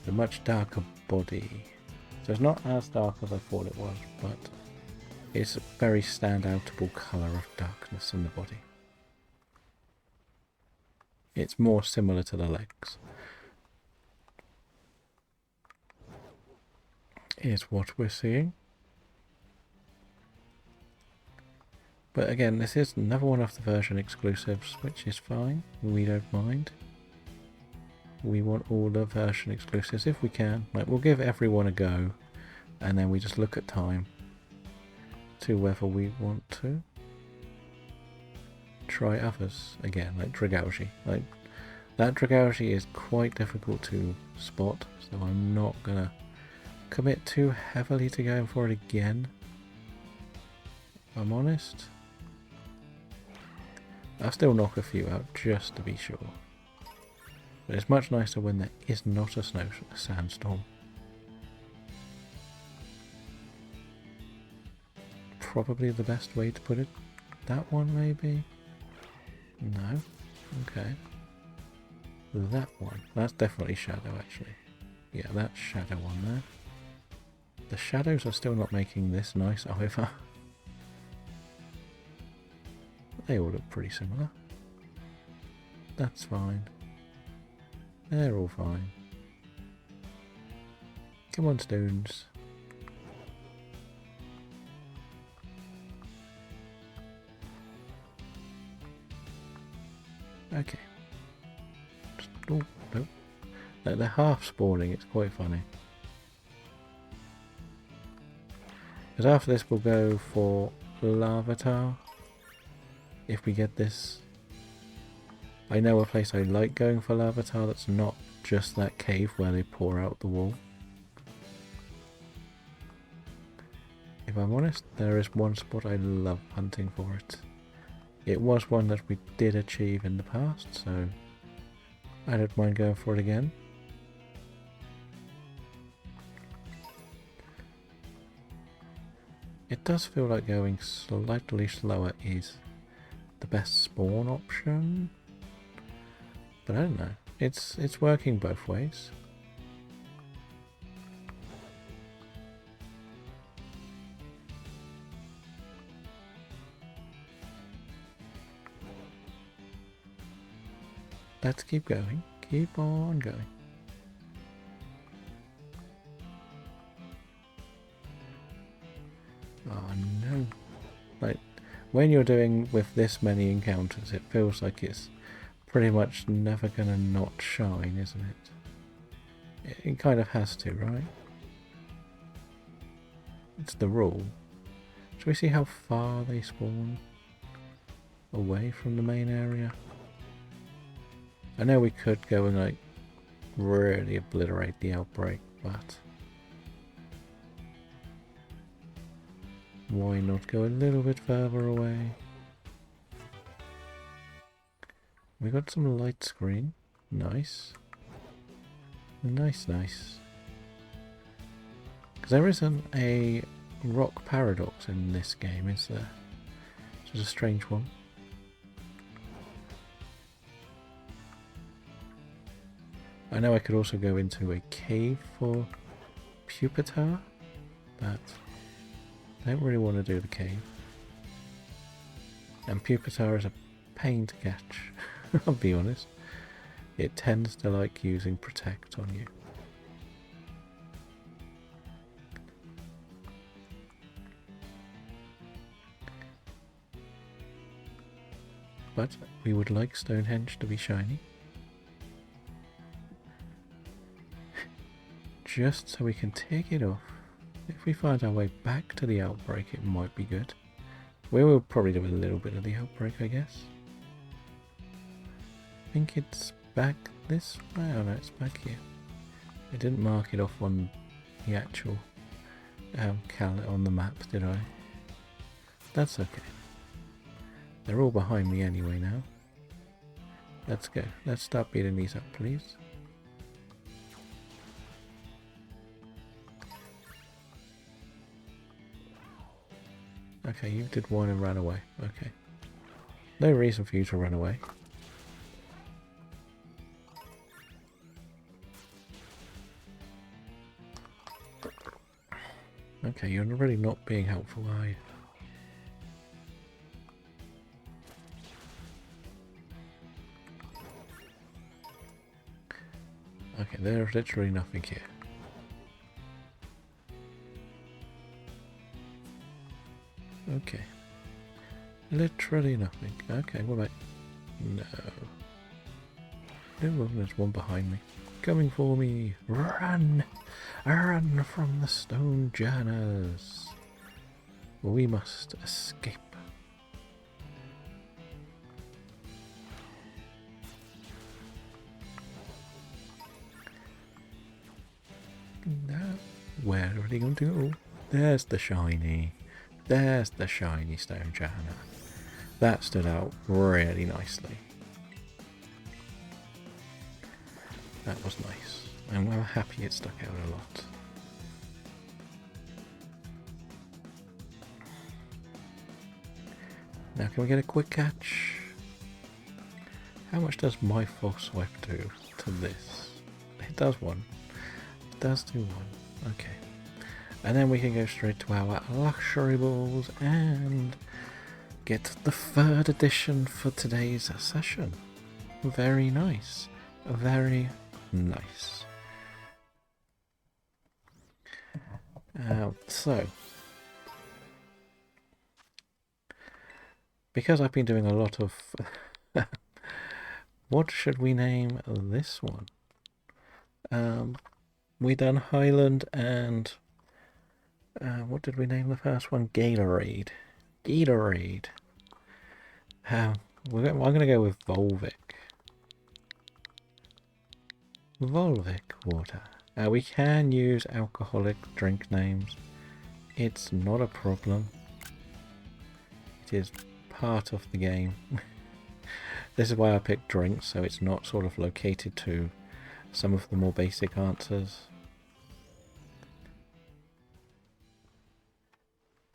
A much darker body. So it's not as dark as I thought it was, but it's a very standoutable colour of darkness in the body. It's more similar to the legs. Is what we're seeing. But again, this is another one of the version exclusives, which is fine. We don't mind. We want all the version exclusives if we can. Like, we'll give everyone a go, and then we just look at time to whether we want to try others again, like Dragalge. Like, that Dragalge is quite difficult to spot, so I'm not gonna commit too heavily to going for it again. If I'm honest. I'll still knock a few out just to be sure. But it's much nicer when there is not a sandstorm. Probably the best way to put it. That one maybe? No. Okay. That one. That's definitely shadow actually. Yeah, that's shadow on there. The shadows are still not making this nice either. They all look pretty similar. That's fine. They're all fine. Come on, stones. Okay. Oh, nope. They're half spawning, it's quite funny. Because after this we'll go for Larvitar. If we get this. I know a place I like going for Larvitar that's not just that cave where they pour out the wall. If I'm honest, there is one spot I love hunting for it. It was one that we did achieve in the past, so I don't mind going for it again. It does feel like going slightly slower is the best spawn option, but I don't know. It's working both ways. Let's keep going. Keep on going. Oh no. Like, when you're doing with this many encounters, it feels like it's pretty much never gonna not shine, isn't it? It kind of has to, right? It's the rule. Should we see how far they spawn away from the main area? I know we could go and like really obliterate the outbreak, but why not go a little bit further away? We got some light screen. Nice. Nice, nice. Because there isn't a rock paradox in this game, is there? Which is a strange one. I know I could also go into a cave for Pupitar, but I don't really want to do the cave. And Pupitar is a pain to catch, I'll be honest. It tends to like using Protect on you. But we would like Stonehenge to be shiny. Just so we can take it off. If we find our way back to the outbreak, it might be good. We will probably do a little bit of the outbreak, I guess. I think it's back this way. Oh no, it's back here. I didn't mark it off on the actual on the map, did I? That's okay. They're all behind me anyway now. Let's go. Let's start beating these up, please. Okay, you did one and ran away. Okay. No reason for you to run away. Okay, you're really not being helpful, are you? Okay, there's literally nothing here. Okay. Literally nothing. Okay, what about... No. No, there's one behind me. Coming for me! Run! Run from the stone journers! We must escape. No. Where are they going to go? There's the shiny. There's the shiny stone journer. That stood out really nicely. That was nice. I'm well happy it stuck out a lot. Now can we get a quick catch? How much does my false swipe do to this? It does one. It does do one. Okay. And then we can go straight to our luxury balls and get the third edition for today's session. Very nice. Very nice. So, because I've been doing a lot of... what should we name this one? We done Highland and... what did we name the first one? Gatorade. Gatorade. I'm going to go with Volvic. Volvic water. We can use alcoholic drink names. It's not a problem. It is part of the game. This is why I picked drinks, so it's not sort of located to some of the more basic answers.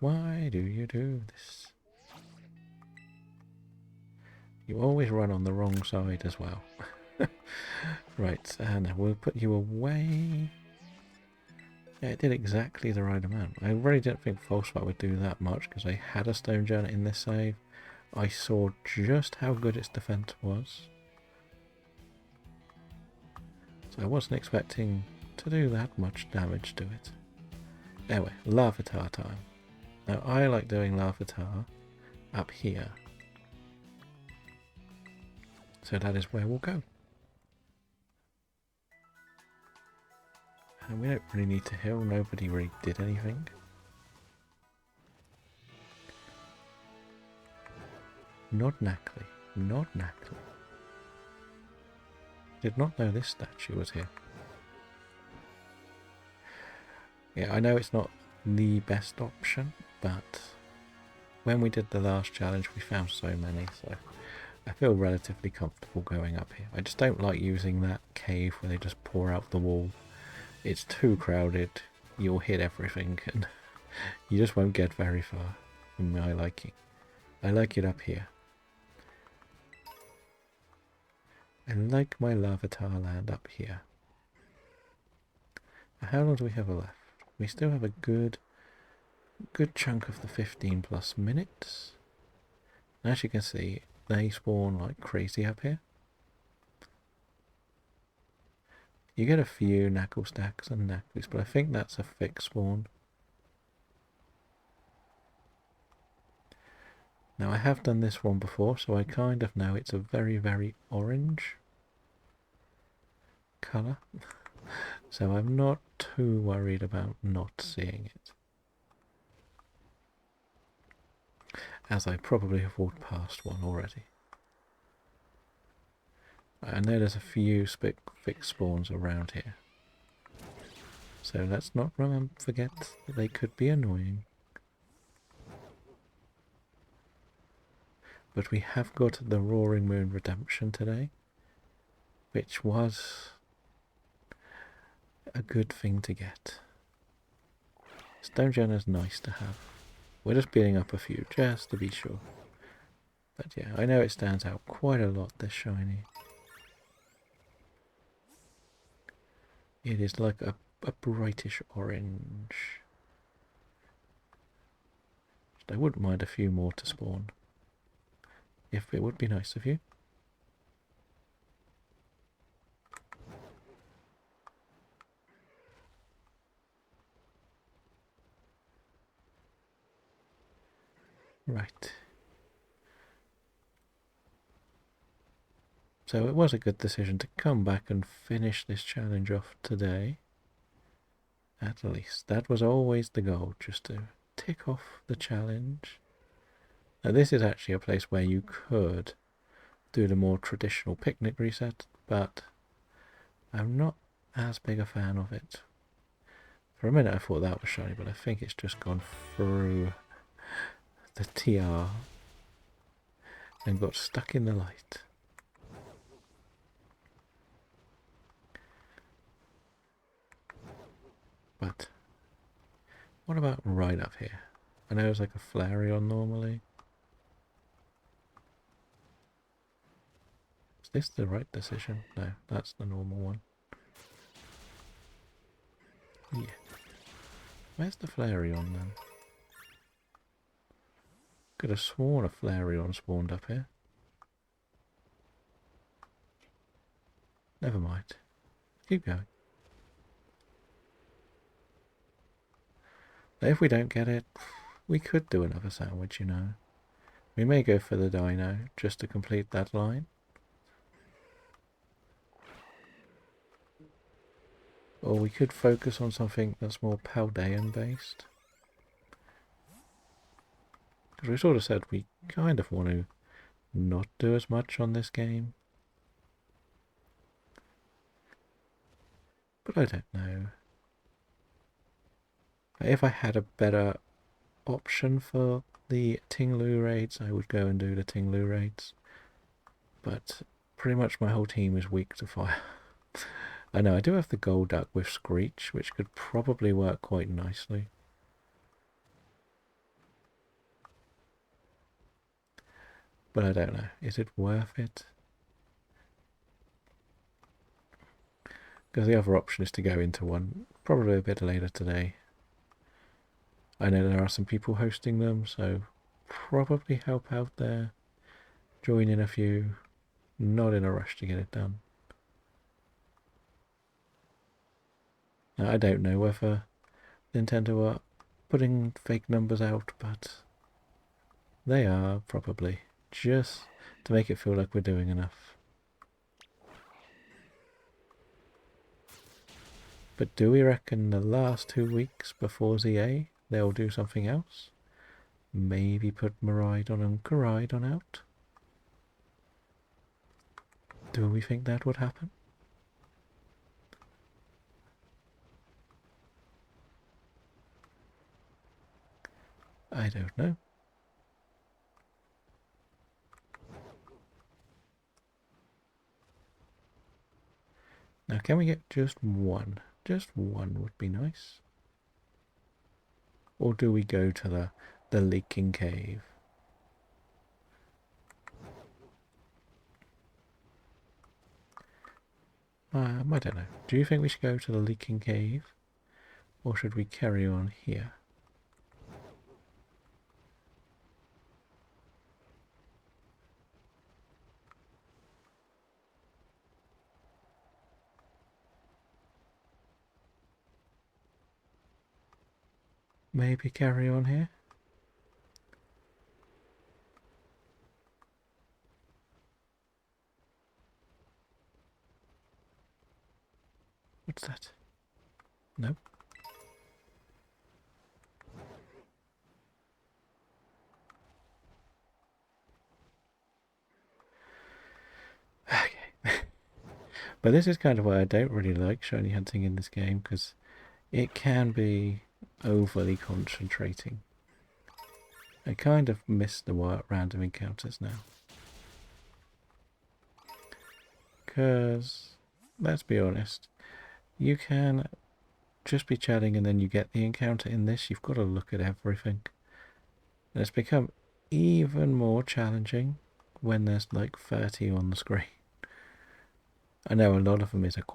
Why do you do this? You always run on the wrong side as well. Right, and we'll put you away. Yeah, it did exactly the right amount. I really didn't think false swipe would do that much because I had a stone journey in this save. I saw just how good its defense was. So I wasn't expecting to do that much damage to it. Anyway, Larvitar time. Now I like doing Larvitar up here. So that is where we'll go. And we don't really need to heal, nobody really did anything. Not Knackley, not Knackley. Did not know this statue was here. Yeah, I know it's not the best option, but when we did the last challenge we found so many, so I feel relatively comfortable going up here. I just don't like using that cave where they just pour out the wall. It's too crowded, you'll hit everything and you just won't get very far from my liking. I like it up here. I like my Larvitar land up here. How long do we have left? We still have a good chunk of the 15 plus minutes. As you can see, they spawn like crazy up here. You get a few knackle stacks and knackles, but I think that's a fixed spawn. Now I have done this one before, so I kind of know it's a very, very orange colour. So I'm not too worried about not seeing it. As I probably have walked past one already. I know there's a few fixed spawns around here. So let's not forget that they could be annoying. But we have got the Roaring Moon Redemption today, which was a good thing to get. Stone Journer's nice to have. We're just beating up a few just to be sure. But yeah, I know it stands out quite a lot, this shiny. It is like a brightish orange. I wouldn't mind a few more to spawn, if it would be nice of you. Right. So it was a good decision to come back and finish this challenge off today. At least. That was always the goal, just to tick off the challenge. Now this is actually a place where you could do the more traditional picnic reset, but I'm not as big a fan of it. For a minute I thought that was shiny, but I think it's just gone through the TR and got stuck in the light. But what about right up here? I know it's like a Flareon normally. Is this the right decision? No, that's the normal one. Yeah. Where's the Flareon then? Could have sworn a Flareon spawned up here. Never mind. Keep going. Now, if we don't get it, we could do another sandwich, you know. We may go for the dino just to complete that line. Or we could focus on something that's more Paldean based. Because we sort of said we kind of want to not do as much on this game. But I don't know. If I had a better option for the Ting-Lu raids, I would go and do the Ting-Lu raids. But pretty much my whole team is weak to fire. I know, I do have the Golduck with Screech, which could probably work quite nicely. But I don't know, is it worth it? Because the other option is to go into one, probably a bit later today. I know there are some people hosting them, so probably help out there. Join in a few, not in a rush to get it done. Now, I don't know whether Nintendo are putting fake numbers out, but they are probably, just to make it feel like we're doing enough. But do we reckon the last 2 weeks before ZA they'll do something else? Maybe put Miraidon and Koraidon out? Do we think that would happen? I don't know. Now, can we get just one? Just one would be nice. Or do we go to the leaking cave? I don't know. Do you think we should go to the leaking cave? Or should we carry on here? Maybe carry on here? What's that? Nope. Okay. But this is kind of why I don't really like shiny hunting in this game, because it can be overly concentrating. I kind of miss the random encounters now. Because, let's be honest, you can just be chatting and then you get the encounter. In this, you've got to look at everything. And it's become even more challenging when there's like 30 on the screen. I know a lot of them is a quick